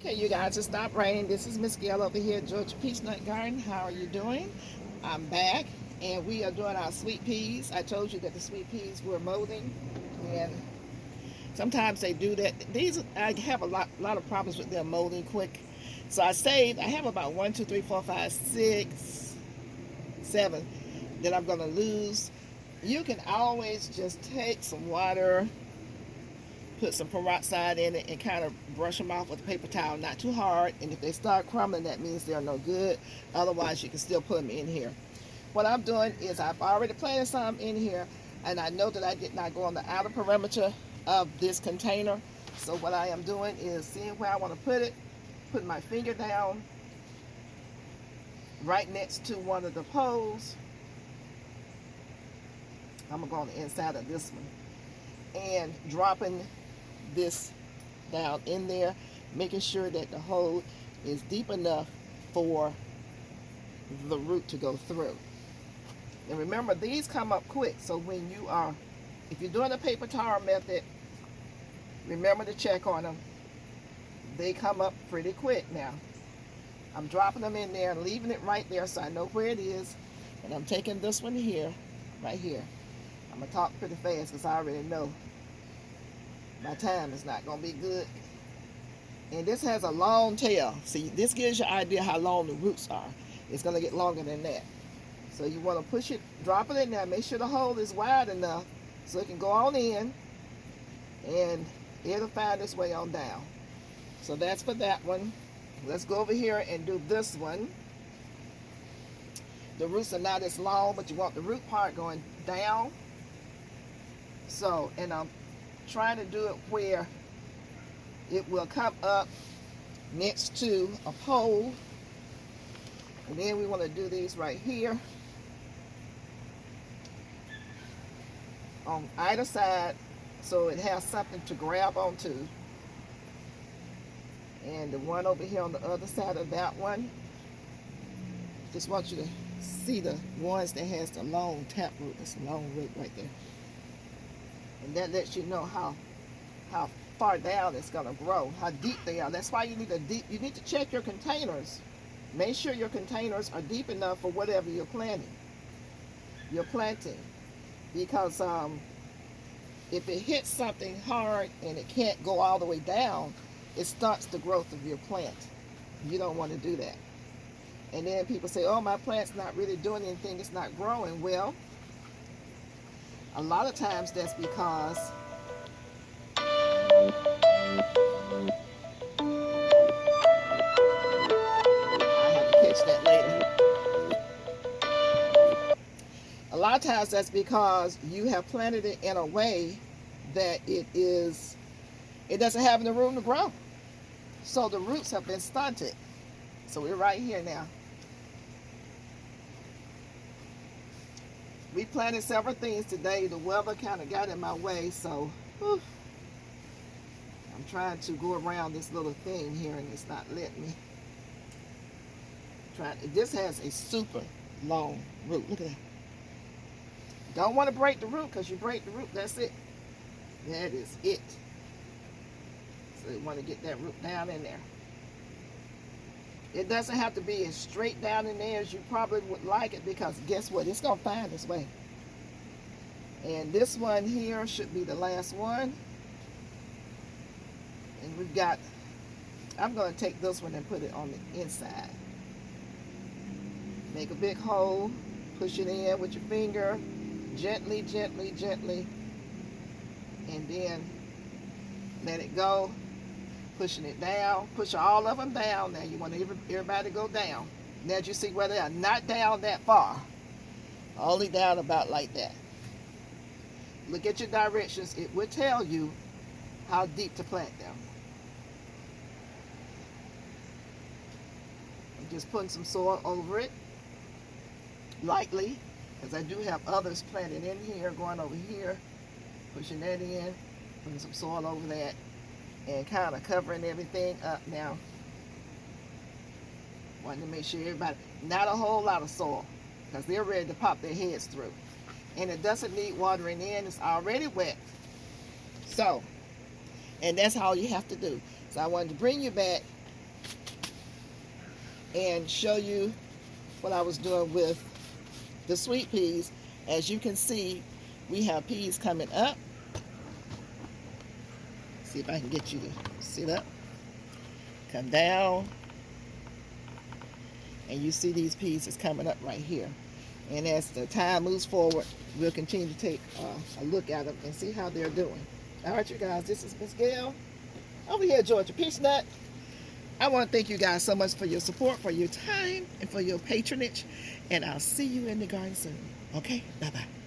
Hey, you guys, it stopped raining. This is Miss Gail over here at Georgia Peachnut Garden. How are you doing? I'm back, and we are doing our sweet peas. I told you that the sweet peas were molding, and sometimes they do that. These I have a lot of problems with them molding quick. So I saved. I have about 1, 2, 3, 4, 5, 6, 7 that I'm gonna lose. You can always just take some water, put some peroxide in it, and kind of brush them off with a paper towel, not too hard. And if they start crumbling, that means they're no good. Otherwise, you can still put them in here. What I'm doing is I've already planted some in here, and I know that I did not go on the outer perimeter of this container. So what I am doing is seeing where I want to put it, putting my finger down right next to one of the poles. I'm gonna go on the inside of this one and dropping this down in there, making sure that the hole is deep enough for the root to go through. And remember, these come up quick, so when you are, if you're doing the paper towel method, remember to check on them. They come up pretty quick. Now I'm dropping them in there and leaving it right there so I know where it is. And I'm taking this one here, right here. I'm gonna talk pretty fast because I already know my time is not gonna be good. And this has a long tail. See, this gives you an idea how long the roots are. It's gonna get longer than that. So you wanna push it, drop it in there, make sure the hole is wide enough so it can go on in, and it'll find its way on down. So that's for that one. Let's go over here and do this one. The roots are not as long, but you want the root part going down. So, and I'm trying to do it where it will come up next to a pole. And then we want to do these right here on either side so it has something to grab onto. And the one over here on the other side of that one, just want you to see the ones that has the long tap root. It's a long root right there. And that lets you know how far down it's gonna grow, how deep they are. That's why you need to check your containers. Make sure your containers are deep enough for whatever you're planting. Because if it hits something hard and it can't go all the way down, it stunts the growth of your plant. You don't want to do that. And then people say, oh, my plant's not really doing anything, it's not growing. Well, a lot of times that's because I have to catch that later. A lot of times that's because you have planted it in a way that it doesn't have the room to grow. So the roots have been stunted. So we're right here now. We planted several things today. The weather kind of got in my way, so I'm trying to go around this little thing here and it's not letting me. This has a super long root. Look at that. Don't want to break the root, because you break the root, that's it. That is it. So you want to get that root down in there. It doesn't have to be as straight down in there as you probably would like it, because guess what? It's going to find its way. And this one here should be the last one. And we've got, I'm going to take this one and put it on the inside. Make a big hole, push it in with your finger, gently, gently, gently, and then let it go. Pushing it down, push all of them down. Now you want everybody to go down. Now you see where they are not down that far, only down about like that. Look at your directions. It will tell you how deep to plant them. I'm just putting some soil over it, lightly, because I do have others planted in here, going over here, pushing that in, putting some soil over that, and kind of covering everything up now. Wanting to make sure everybody, not a whole lot of soil, because they're ready to pop their heads through. And it doesn't need watering in, it's already wet. So, and that's all you have to do. So I wanted to bring you back and show you what I was doing with the sweet peas. As you can see, we have peas coming up. See if I can get you to sit up. Come down. And you see these peas is coming up right here. And as the time moves forward, we'll continue to take a look at them and see how they're doing. All right, you guys, this is Miss Gail over here at Georgia Peachnut. I want to thank you guys so much for your support, for your time, and for your patronage. And I'll see you in the garden soon. Okay? Bye-bye.